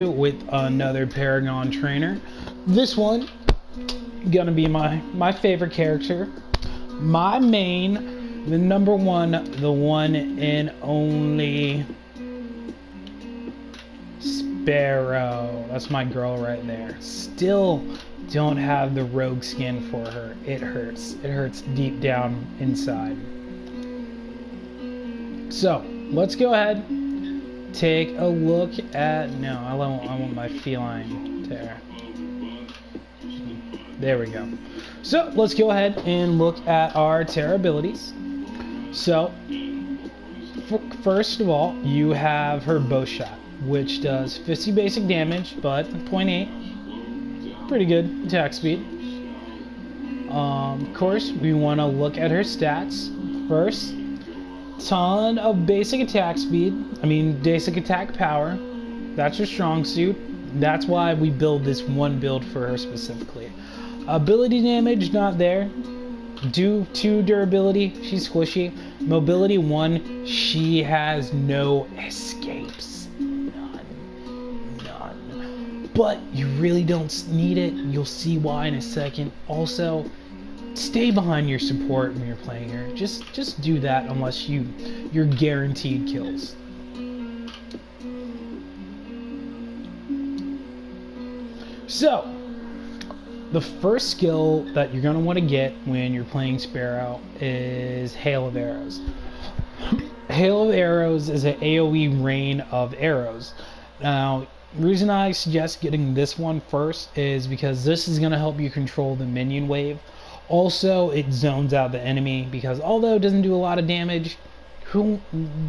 with another Paragon trainer. This one gonna be my favorite character, my main, the number one, the one and only Sparrow. That's my girl right there. Still don't have the rogue skin for her. It hurts. It hurts deep down inside. So let's go ahead, take a look at, no, I want my feline there. There we go. So let's go ahead and look at our Terra abilities. So first of all, you have her bow shot, which does 50 basic damage, but 0.8. Pretty good attack speed. Of course, we want to look at her stats first. Ton of basic attack speed, basic attack power. That's her strong suit. That's why we build this one build for her specifically. Ability damage, not there. Due to durability, she's squishy. Mobility 1, she has no escapes. None. But you really don't need it. You'll see why in a second. Also, stay behind your support when you're playing her. Just do that unless you're guaranteed kills. So, the first skill that you're going to want to get when you're playing Sparrow is Hail of Arrows. Hail of Arrows is an AoE rain of arrows. Now, the reason I suggest getting this one first is because this is going to help you control the minion wave. Also, it zones out the enemy because although it doesn't do a lot of damage,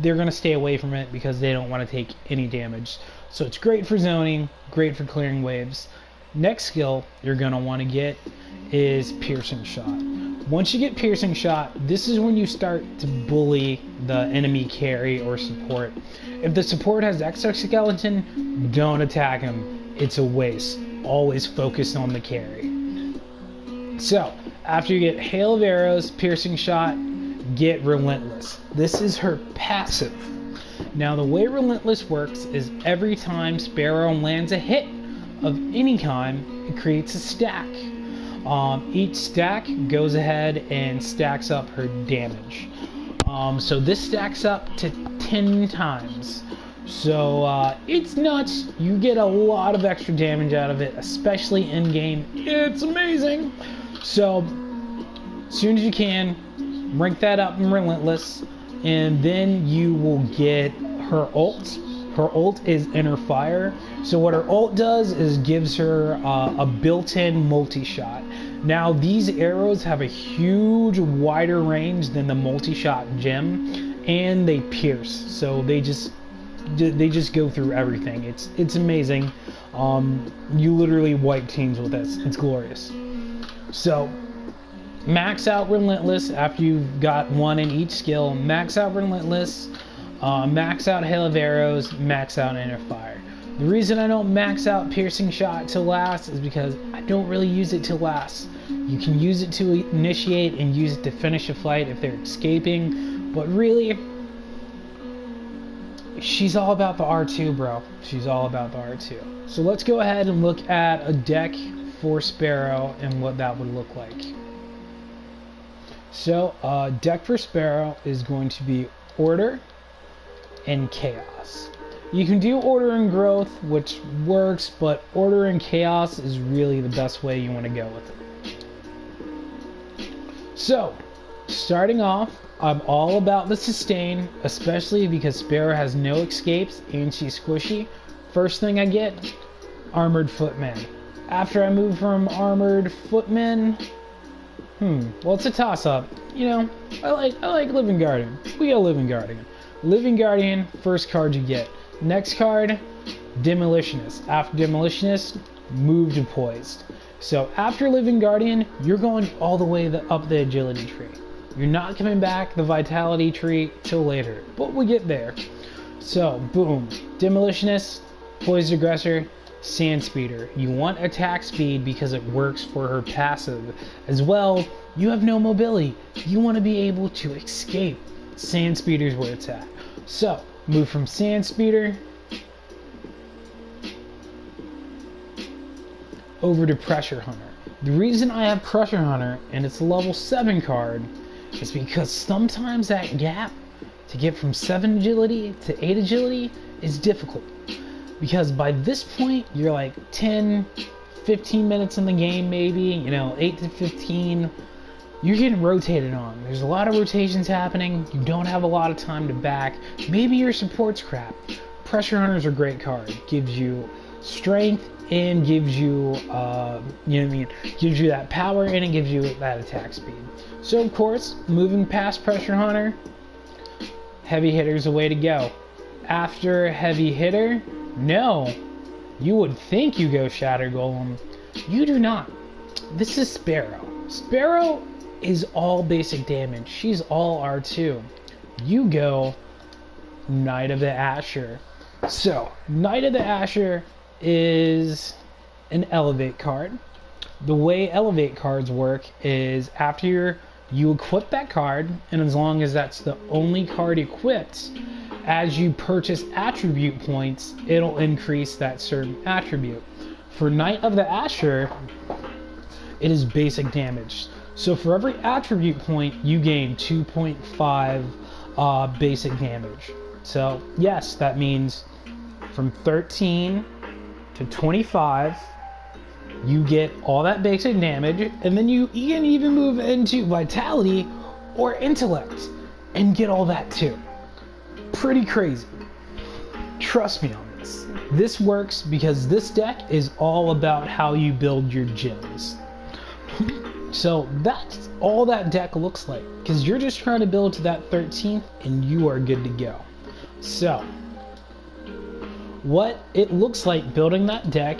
they're going to stay away from it because they don't want to take any damage. So it's great for zoning, great for clearing waves. Next skill you're going to want to get is Piercing Shot. Once you get Piercing Shot, this is when you start to bully the enemy carry or support. If the support has exoskeleton, don't attack him. It's a waste. Always focus on the carry. So, after you get Hail of Arrows, Piercing Shot, get Relentless. This is her passive. Now, the way Relentless works is every time Sparrow lands a hit of any kind, it creates a stack. Each stack goes ahead and stacks up her damage. So this stacks up to 10 times. So it's nuts. You get a lot of extra damage out of it, especially in game. It's amazing. So as soon as you can, rank that up in Relentless, and then you will get her ult. Her ult is Inner Fire. So what her ult does is gives her a built-in multi-shot. Now these arrows have a huge wider range than the multi-shot gem, and they pierce. So they just go through everything. It's amazing. You literally wipe teams with this. It's glorious. So max out Relentless after you've got one in each skill. Max out Relentless. Max out Hail of Arrows, max out Inner Fire. The reason I don't max out Piercing Shot to last is because I don't really use it to last. You can use it to initiate and use it to finish a fight if they're escaping, but really, she's all about the R2, bro. She's all about the R2. So let's go ahead and look at a deck for Sparrow and what that would look like. So, deck for Sparrow is going to be Order and Chaos. You can do Order and Growth, which works, but Order and Chaos is really the best way you want to go with it. So, starting off, I'm all about the sustain, especially because Sparrow has no escapes and she's squishy. First thing I get, Armored Footman. After I move from Armored Footman, well, it's a toss-up. You know, I like Living Guardian. We got Living Guardian. Living Guardian, first card you get. Next card, Demolitionist. After Demolitionist, move to Poised. So after Living Guardian, you're going all the way up the agility tree. You're not coming back the vitality tree till later, but we get there. So boom, Demolitionist, Poised Aggressor, Sand Speeder. You want attack speed because it works for her passive. As well, you have no mobility. You want to be able to escape. Sand Speeder's where it's at. So, move from Sand Speeder over to Pressure Hunter. The reason I have Pressure Hunter and it's a level 7 card is because sometimes that gap to get from 7 agility to 8 agility is difficult. Because by this point, you're like 10, 15 minutes in the game maybe, you know, 8 to 15. You're getting rotated on. There's a lot of rotations happening. You don't have a lot of time to back. Maybe your support's crap. Pressure Hunter's a great card. Gives you strength and gives you, you know what I mean? Gives you that power and it gives you that attack speed. So of course, moving past Pressure Hunter, Heavy Hitter's the way to go. After Heavy Hitter, no. You would think you go Shatter Golem. You do not. This is Sparrow. Sparrow is all basic damage. She's all R2. You go Knight of the Asher. So, Knight of the Asher is an Elevate card. The way Elevate cards work is after you equip that card, and as long as that's the only card equipped, as you purchase attribute points, it'll increase that certain attribute. For Knight of the Asher, it is basic damage. So for every attribute point, you gain 2.5 basic damage. So yes, that means from 13 to 25, you get all that basic damage, and then you can even move into Vitality or Intellect and get all that too. Pretty crazy. Trust me on this. This works because this deck is all about how you build your gems. So that's all that deck looks like, because you're just trying to build to that 13th and you are good to go. So what it looks like building that deck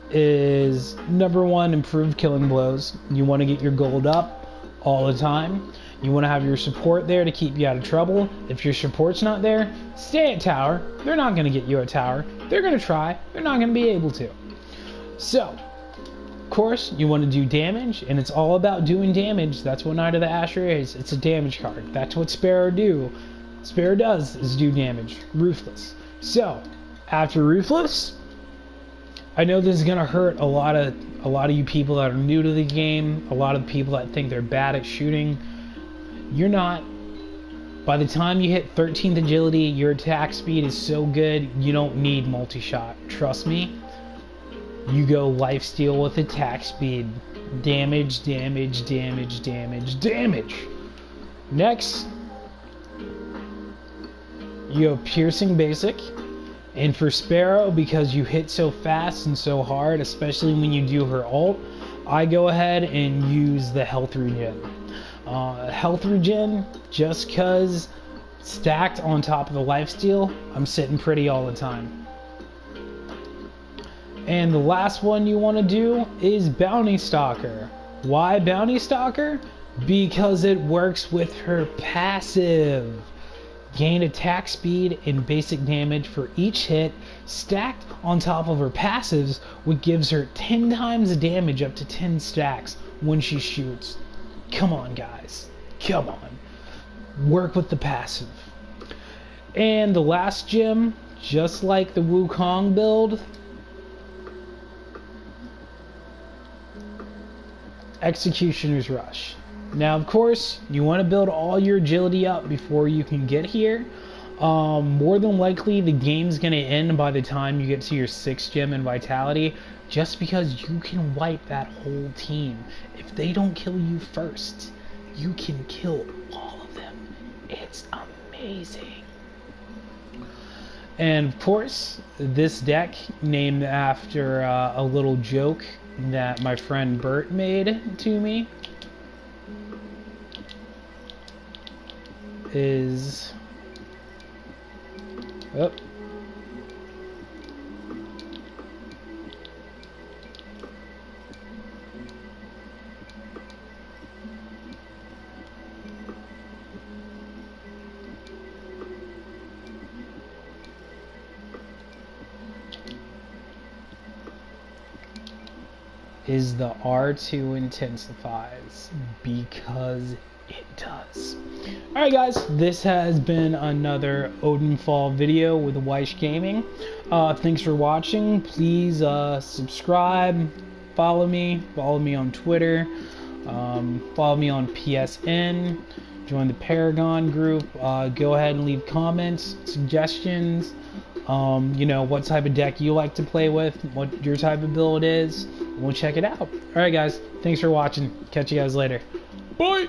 is, number one, improved killing blows. You want to get your gold up all the time. You want to have your support there to keep you out of trouble. If your support's not there, stay at tower. They're not going to get you a tower. They're going to try. They're not going to be able to. So, of course, you want to do damage, and it's all about doing damage. That's what Knight of the Asher is. It's a damage card. That's what Sparrow do. Sparrow does is do damage. Ruthless. So, after Ruthless, I know this is gonna hurt a lot of you people that are new to the game, a lot of people that think they're bad at shooting. You're not. By the time you hit 13th agility, your attack speed is so good, you don't need multi-shot. Trust me. You go lifesteal with attack speed. Damage, damage, damage, damage, damage. Next, you go piercing basic. And for Sparrow, because you hit so fast and so hard, especially when you do her ult, I go ahead and use the health regen. Health regen, just because stacked on top of the lifesteal, I'm sitting pretty all the time. And the last one you want to do is Bounty Stalker. Why Bounty Stalker? Because it works with her passive. Gain attack speed and basic damage for each hit, stacked on top of her passives, which gives her 10 times the damage up to 10 stacks when she shoots. Come on, guys. Come on. Work with the passive. And the last gem, just like the Wukong build, Executioner's Rush. Now, of course, you want to build all your agility up before you can get here. More than likely, the game's going to end by the time you get to your 6th gem in Vitality, just because you can wipe that whole team. If they don't kill you first, you can kill all of them. It's amazing. And, of course, this deck, named after a little joke that my friend Bert made to me, is the R2 intensifies, because it does. Alright guys, this has been another Odenfall video with WycheGaming. Thanks for watching. Please subscribe, follow me. Follow me on Twitter. Follow me on PSN. Join the Paragon group. Go ahead and leave comments, suggestions. You know, what type of deck you like to play with, what your type of build is. We'll check it out. Alright guys, thanks for watching. Catch you guys later. Bye!